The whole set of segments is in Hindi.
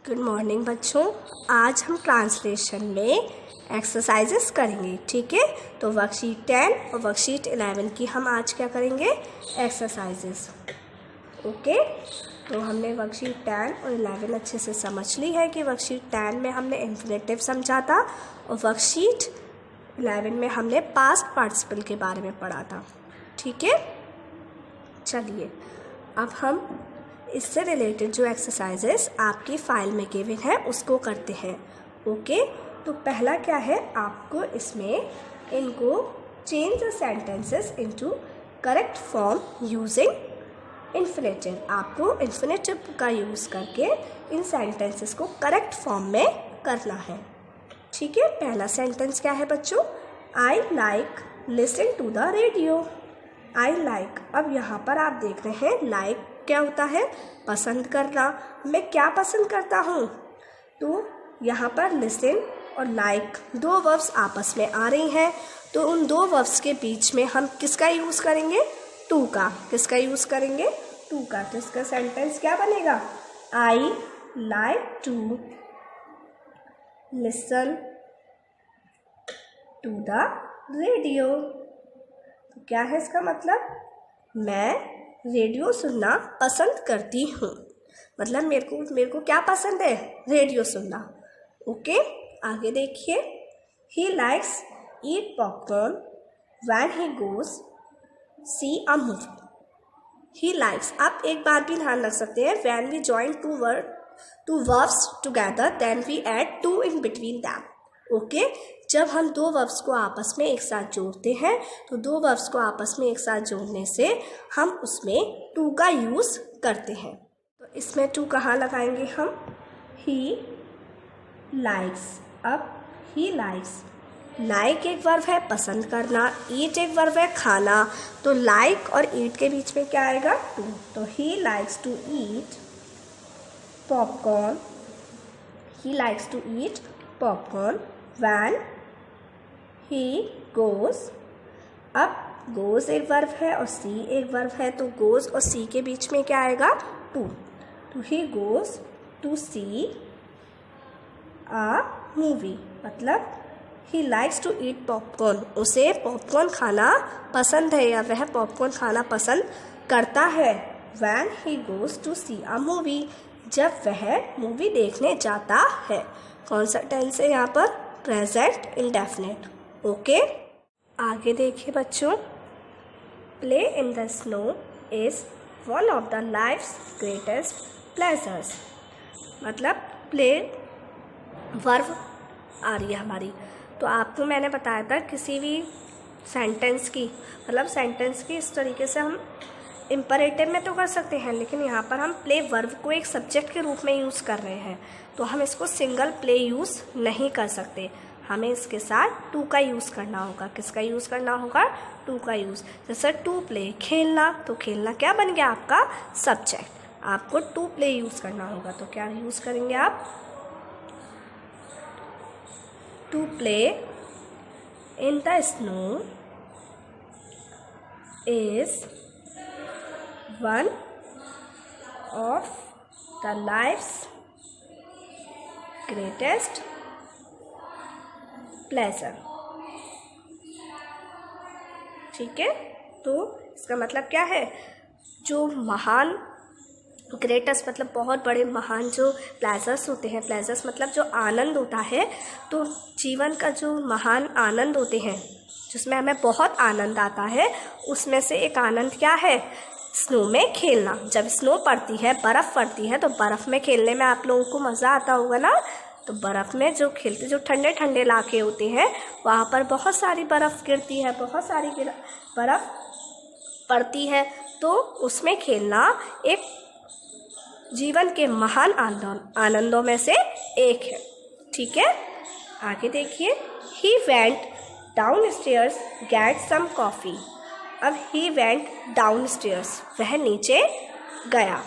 गुड मॉर्निंग बच्चों। आज हम ट्रांसलेशन में एक्सरसाइजेस करेंगे, ठीक है। तो वर्कशीट 10 और वर्कशीट 11 की हम आज क्या करेंगे, एक्सरसाइजेस। ओके, तो हमने वर्कशीट 10 और 11 अच्छे से समझ ली है कि वर्कशीट 10 में हमने इन्फिनेटिव समझा था और वर्कशीट 11 में हमने पास्ट पार्टिसिपल के बारे में पढ़ा था, ठीक है। चलिए अब हम इससे रिलेटेड जो एक्सरसाइजेस आपकी फाइल में गिवन है उसको करते हैं। ओके, तो पहला क्या है, आपको इसमें इनको change the sentences into correct form using infinitive. आपको इन्फिनेटिव का यूज़ करके इन सेंटेंसेस को करेक्ट फॉर्म में करना है, ठीक है। पहला सेंटेंस क्या है बच्चों, I like listen to the radio. I like, अब यहाँ पर आप देख रहे हैं लाइक क्या होता है, पसंद करना। मैं क्या पसंद करता हूँ, तो यहाँ पर लिसन और लाइक दो वर्ब्स आपस में आ रही हैं, तो उन दो वर्ब्स के बीच में हम किसका यूज़ करेंगे, टू का। किसका यूज़ करेंगे, टू का। तो इसका सेंटेंस क्या बनेगा, I like to listen to the radio. तो क्या है इसका मतलब, मैं रेडियो सुनना पसंद करती हूँ। मतलब मेरे को क्या पसंद है, रेडियो सुनना। ओके, आगे देखिए, he likes eat popcorn when he goes see a movie. He likes, आप एक बार भी ध्यान रख सकते हैं, when we join two verbs together then we add to in between them. Okay, जब हम दो वर्ब्स को आपस में एक साथ जोड़ते हैं तो दो वर्ब्स को आपस में एक साथ जोड़ने से हम उसमें टू का यूज़ करते हैं। तो इसमें टू कहाँ लगाएंगे हम, ही लाइक्स। अब ही लाइक्स, लाइक एक वर्ब है पसंद करना, ईट एक वर्ब है खाना, तो लाइक और ईट के बीच में क्या आएगा, टू। तो he likes to eat popcorn, he likes to eat popcorn when he goes. अब गोज एक वर्ब है और सी एक वर्ब है, तो गोज और सी के बीच में क्या आएगा, टू। तो he goes to see a movie, मतलब he likes to eat popcorn, उसे पॉपकॉर्न खाना पसंद है या वह पॉपकॉर्न खाना पसंद करता है। When he goes to see a movie, जब वह मूवी देखने जाता है। कौन सा टेंस है यहाँ पर, प्रेजेंट इंडेफिनिट। ओके, आगे देखिए बच्चों, play in the snow is one of the life's greatest pleasures. मतलब प्ले वर्ब आ रही है हमारी, तो आपको मैंने बताया था किसी भी सेंटेंस की, मतलब सेंटेंस की इस तरीके से हम इम्परेटिव में तो कर सकते हैं, लेकिन यहाँ पर हम प्ले वर्ब को एक सब्जेक्ट के रूप में यूज़ कर रहे हैं, तो हम इसको सिंगल प्ले यूज़ नहीं कर सकते। हमें इसके साथ टू का यूज़ करना होगा। किसका यूज़ करना होगा, टू का यूज़। जैसे टू प्ले खेलना, तो खेलना क्या बन गया आपका सब्जेक्ट। आपको टू प्ले यूज़ करना होगा, तो क्या यूज़ करेंगे आप, to play in the snow is one of the life's greatest pleasure, ठीक है। तो इसका मतलब क्या है, जो महान, ग्रेटेस्ट मतलब बहुत बड़े महान जो प्लेजर्स होते हैं, प्लेजर्स मतलब जो आनंद होता है, तो जीवन का जो महान आनंद होते हैं जिसमें हमें बहुत आनंद आता है, उसमें से एक आनंद क्या है, स्नो में खेलना। जब स्नो पड़ती है, बर्फ़ पड़ती है, तो बर्फ़ में खेलने में आप लोगों को मज़ा आता होगा ना। तो बर्फ़ में जो खेलते, जो ठंडे ठंडे इलाके होते हैं वहाँ पर बहुत सारी बर्फ़ गिरती है, बहुत सारी बर्फ़ पड़ती है, तो उसमें खेलना एक जीवन के महान आनंदों में से एक है, ठीक है। आगे देखिए, he went downstairs get some coffee. अब ही वेंट डाउन स्टेयर्स, वह नीचे गया,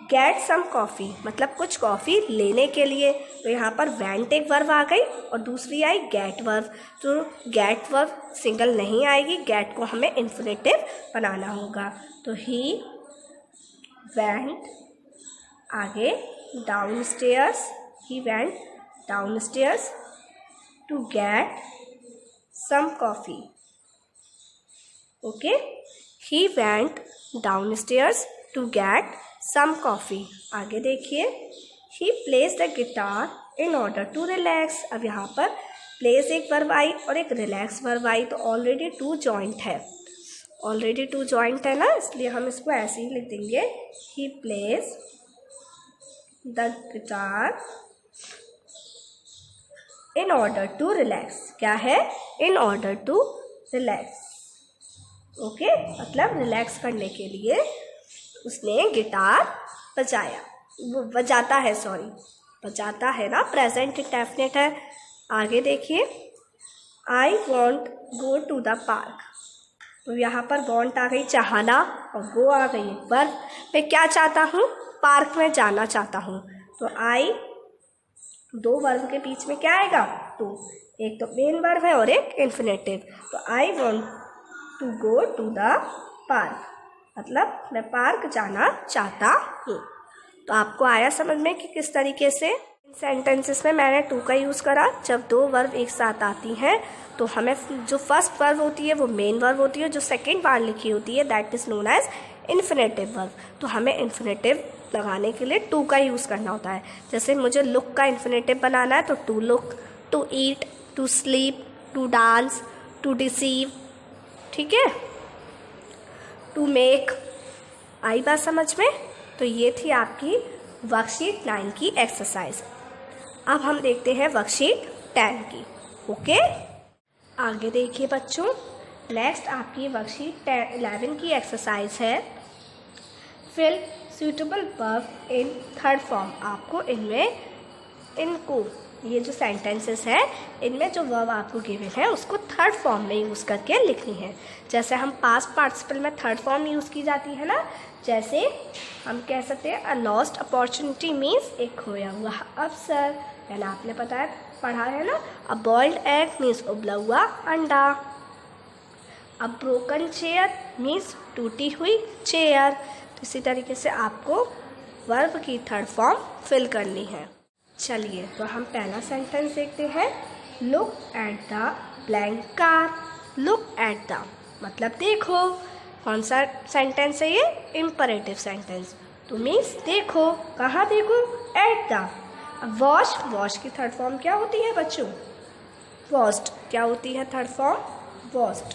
गेट सम कॉफ़ी मतलब कुछ कॉफ़ी लेने के लिए। तो यहाँ पर वेंट एक वर्ब आ गई और दूसरी आई गेट वर्ब। तो गेट वर्ब सिंगल नहीं आएगी, गेट को हमें इन्फिनेटिव बनाना होगा। तो ही वेंट, आगे downstairs. He went downstairs to get some coffee. Okay. He went downstairs to get some coffee. आगे देखिए. He plays the guitar in order to relax. अब यहाँ पर plays एक वर्ब आई और एक relax वर्ब आई, तो ऑलरेडी टू जॉइंट है. ऑलरेडी टू जॉइंट है ना, इसलिए हम इसको ऐसे ही लिख देंगे. He plays the guitar in order to relax. क्या है? In order to relax. Okay, मतलब रिलैक्स करने के लिए उसने गिटार बजाया. बजाता है, सॉरी, बजाता है ना, प्रेजेंट इंडेफिनिट है. आगे देखिए. I want go to the park. तो यहाँ पर वॉन्ट आ गई चाहना और गो आ गई वर्ब. मैं क्या चाहता हूँ? पार्क में जाना चाहता हूँ. तो आई, दो वर्ब के बीच में क्या आएगा? टू. एक तो मेन वर्ब है और एक इन्फिनेटिव. तो I want to go to the park, मतलब मैं पार्क जाना चाहता हूँ. तो आपको आया समझ में कि किस तरीके से इन सेंटेंसेस में मैंने टू का यूज़ करा. जब दो वर्ब एक साथ आती हैं तो हमें जो फर्स्ट वर्ब होती है वो मेन वर्ब होती है, जो सेकंड बार लिखी होती है that is known as infinitive verb. तो हमें इन्फिनेटिव लगाने के लिए टू का यूज़ करना होता है. जैसे मुझे लुक का इन्फिनेटिव बनाना है तो to look, to eat, to sleep, to dance, to deceive. ठीक है. To make. आई बात समझ में? तो ये थी आपकी वर्कशीट 9 की एक्सरसाइज. अब हम देखते हैं वर्कशीट 10 की. ओके, आगे देखिए बच्चों. नेक्स्ट आपकी वर्कशीट 11 की एक्सरसाइज है fill suitable verb in third form. आपको इनको ये जो सेंटेंसेस है इनमें जो वर्ब आपको गिवन है उसको थर्ड फॉर्म में यूज़ करके लिखनी है. जैसे हम पास्ट पार्टिसिपल में थर्ड फॉर्म यूज़ की जाती है ना, जैसे हम कह सकते हैं अ लॉस्ट अपॉर्चुनिटी मीन्स एक खोया हुआ अवसर. यानी आपने पढ़ा है ना. अ बॉइल्ड एग मीन्स उबला हुआ अंडा. अ ब्रोकन चेयर मीन्स टूटी हुई चेयर. तो इसी तरीके से आपको वर्ब की थर्ड फॉर्म फिल करनी है. चलिए, तो हम पहला सेंटेंस देखते हैं. Look at the blank car. Look at the मतलब देखो. कौन सा सेंटेंस है ये? Imperative sentence. तो मीन्स देखो. कहाँ देखो? At the. वॉश. वॉश की थर्ड फॉर्म क्या होती है बच्चों? वॉश्ड. क्या होती है थर्ड फॉर्म? वॉश्ड.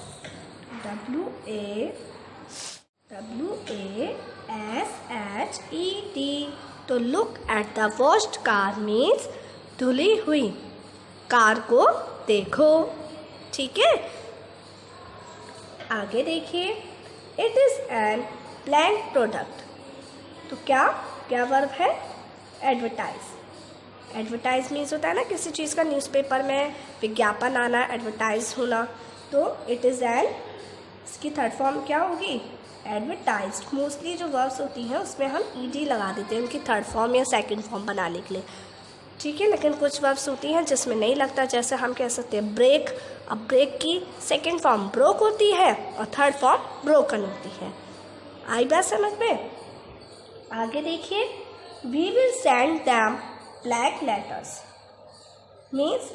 WASHED. तो look at the washed car means धुली हुई कार को देखो. ठीक है. आगे देखिए. It is an blank product. तो क्या वर्ब है? एडवर्टाइज. एडवर्टाइज मीन्स होता है ना किसी चीज़ का न्यूज़पेपर में विज्ञापन आना, एडवर्टाइज होना. तो इट इज़ एन, इसकी थर्ड फॉर्म क्या होगी? एडवर्टाइज्ड. मोस्टली जो वर्ब्स होती हैं उसमें हम ईडी लगा देते हैं उनकी थर्ड फॉर्म या सेकंड फॉर्म बनाने के लिए. ठीक है. लेकिन कुछ वर्ब्स होती हैं जिसमें नहीं लगता. जैसे हम कह सकते हैं ब्रेक. अब ब्रेक की सेकंड फॉर्म ब्रोक होती है और थर्ड फॉर्म ब्रोकन होती है. आई बात समझ में? आगे देखिए. We will send them black letters means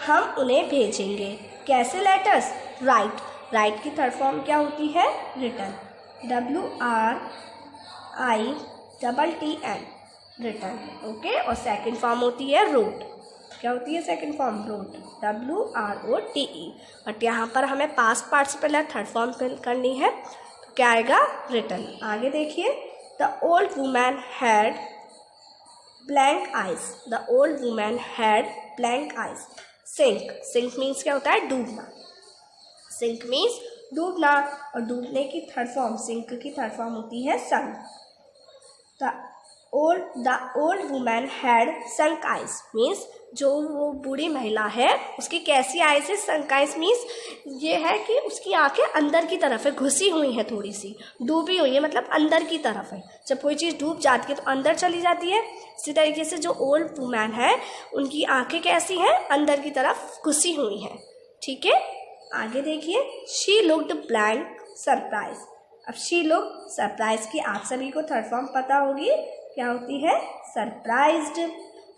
हम उन्हें भेजेंगे. कैसे लेटर्स? राइट. राइट की थर्ड फॉर्म क्या होती है? रिटन. WRITTN written. ओके. और सेकंड फॉर्म होती है रोट. क्या होती है second form? Wrote. WROTE. But यहाँ पर हमें past participle third form fill करनी है तो क्या आएगा? रिटन. आगे देखिए. The old woman had blank eyes. The old woman had blank eyes. Sink. Sink means क्या होता है? डूबना. सिंक मीन्स डूबना. और डूबने की थर्ड फॉर्म, सिंक की थर्ड फॉर्म होती है sunk. The old woman had sunk eyes means जो वो बूढ़ी महिला है उसकी कैसी आइज है? संक आइज मीन्स ये है कि उसकी आंखें अंदर की तरफ है, घुसी हुई है, थोड़ी सी डूबी हुई है, मतलब अंदर की तरफ है. जब कोई चीज़ डूब जाती है तो अंदर चली जाती है. इसी तरीके से जो ओल्ड वुमैन है उनकी आंखें कैसी हैं? अंदर की तरफ घुसी हुई हैं. ठीक है. आगे देखिए. She looked blank surprise. अब शी लुक सरप्राइज की आप सभी को थर्ड फॉर्म पता होगी, क्या होती है? सरप्राइज्ड।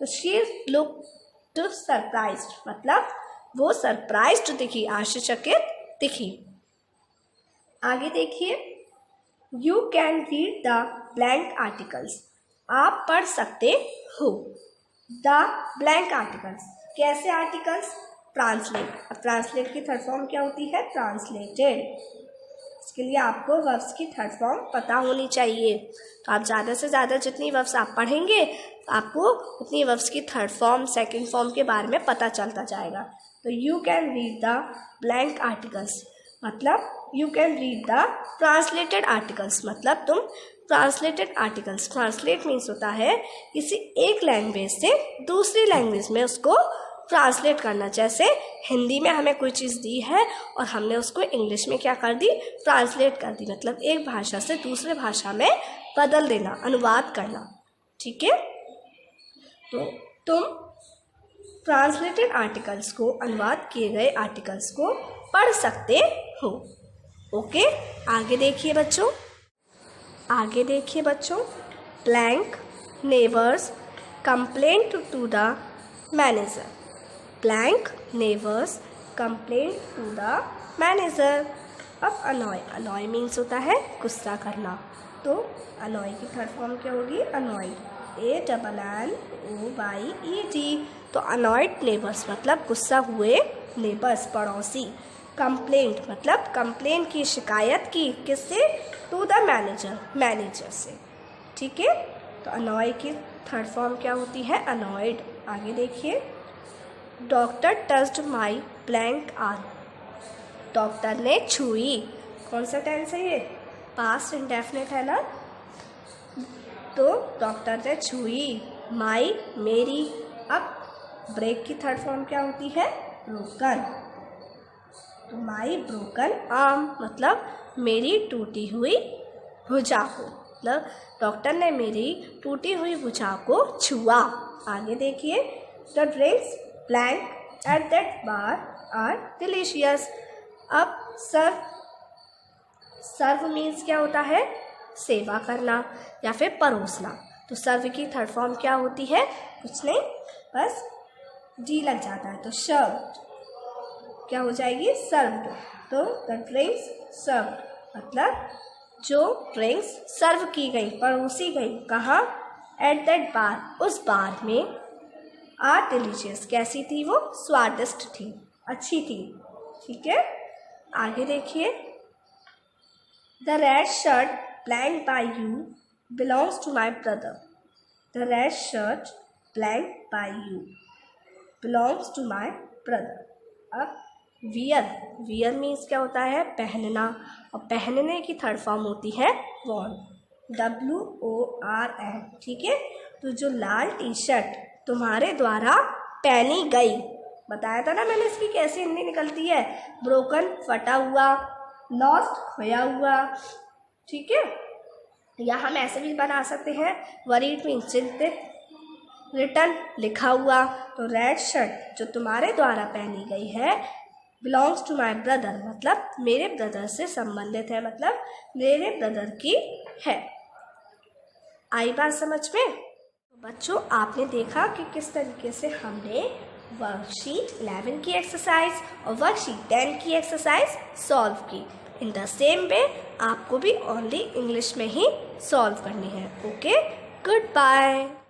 तो शी लुक्ड सरप्राइज्ड मतलब वो सरप्राइज्ड दिखी, आश्चर्यचकित दिखी। आगे देखिए, you can read the blank articles, आप पढ़ सकते हो द ब्लैंक आर्टिकल्स। कैसे आर्टिकल्स? ट्रांसलेट। अब ट्रांसलेट की थर्ड फॉर्म क्या होती है? ट्रांसलेटेड। इसके लिए आपको वर्ब्स की थर्ड फॉर्म पता होनी चाहिए। तो आप ज़्यादा से ज़्यादा जितनी वर्ब्स आप पढ़ेंगे आपको उतनी वर्ब्स की थर्ड फॉर्म, सेकंड फॉर्म के बारे में पता चलता जाएगा। तो you can read the blank articles मतलब you can read the translated articles मतलब तुम ट्रांसलेटेड आर्टिकल्स, ट्रांसलेट मीन्स होता है किसी एक लैंग्वेज से दूसरी लैंग्वेज में उसको ट्रांसलेट करना। जैसे हिंदी में हमें कोई चीज़ दी है और हमने उसको इंग्लिश में क्या कर दी? ट्रांसलेट कर दी, मतलब एक भाषा से दूसरे भाषा में बदल देना, अनुवाद करना। ठीक है, तो तुम ट्रांसलेटेड आर्टिकल्स को, अनुवाद किए गए आर्टिकल्स को पढ़ सकते हो। ओके, आगे देखिए बच्चों, आगे देखिए बच्चों, blank neighbours complaint to the manager. Blank neighbours complaint to the manager. अब अनॉय, अनॉय मीन्स होता है गुस्सा करना। तो अनॉय की थर्ड फॉर्म क्या होगी? Annoyed, ANNOYED। तो अनॉयड नेबर्स मतलब गुस्सा हुए नेबर्स, पड़ोसी। कंप्लेंट मतलब कंप्लेन की, शिकायत की, किससे? टू द मैनेजर, मैनेजर से। ठीक है, तो अनॉय की थर्ड फॉर्म क्या होती है? अनॉयड। आगे देखिए, डॉक्टर टच्ड माई ब्लैंक आर्म। डॉक्टर ने छुई, कौन सा टेंस है ये? पास्ट इंडेफिनिट है ना। तो डॉक्टर ने छुई माई, मेरी। अब ब्रेक की थर्ड फॉर्म क्या होती है? ब्रोकन। तो माई ब्रोकन आर्म मतलब मेरी टूटी हुई भुजा को, मतलब डॉक्टर ने मेरी टूटी हुई भुजा को छुआ। आगे देखिए, the drinks blank at that bar are delicious. अब सर्व मीन्स क्या होता है? सेवा करना या फिर परोसना। तो सर्व की थर्ड फॉर्म क्या होती है? कुछ नहीं, बस डी लग जाता है तो सर्व्ड क्या हो जाएगी? सर्व्ड। तो द ड्रिंक्स सर्व्ड मतलब जो ड्रिंक्स सर्व की गई, परोसी गई, कहाँ? एट दैट बार, उस बार में। आर डिलीशियस, कैसी थी वो? स्वादिष्ट थी, अच्छी थी। ठीक है, आगे देखिए, the red shirt blank by you belongs to my brother. The red shirt blank by you belongs to my brother. अब वियर, वियर मीन्स क्या होता है? पहनना, और पहनने की थर्ड फॉर्म होती है वॉर्न, WORN। ठीक है, तो जो लाल टी शर्ट तुम्हारे द्वारा पहनी गई, बताया था ना मैंने इसकी कैसे हिंदी निकलती है? ब्रोकन फटा हुआ, लॉस्ट खोया हुआ। ठीक है, या हम ऐसे भी बना सकते हैं, वरीड मीन्स चिंतित, रिटर्न लिखा हुआ। तो रेड शर्ट जो तुम्हारे द्वारा पहनी गई है, बिलोंग्स टू माई ब्रदर मतलब मेरे ब्रदर से संबंधित है, मतलब मेरे ब्रदर की है। आई बात समझ में? तो बच्चों, आपने देखा कि किस तरीके से हमने वर्कशीट 11 की एक्सरसाइज और वर्कशीट 10 की एक्सरसाइज सॉल्व की। इन द सेम वे आपको भी ओनली इंग्लिश में ही सॉल्व करनी है। Okay, good bye.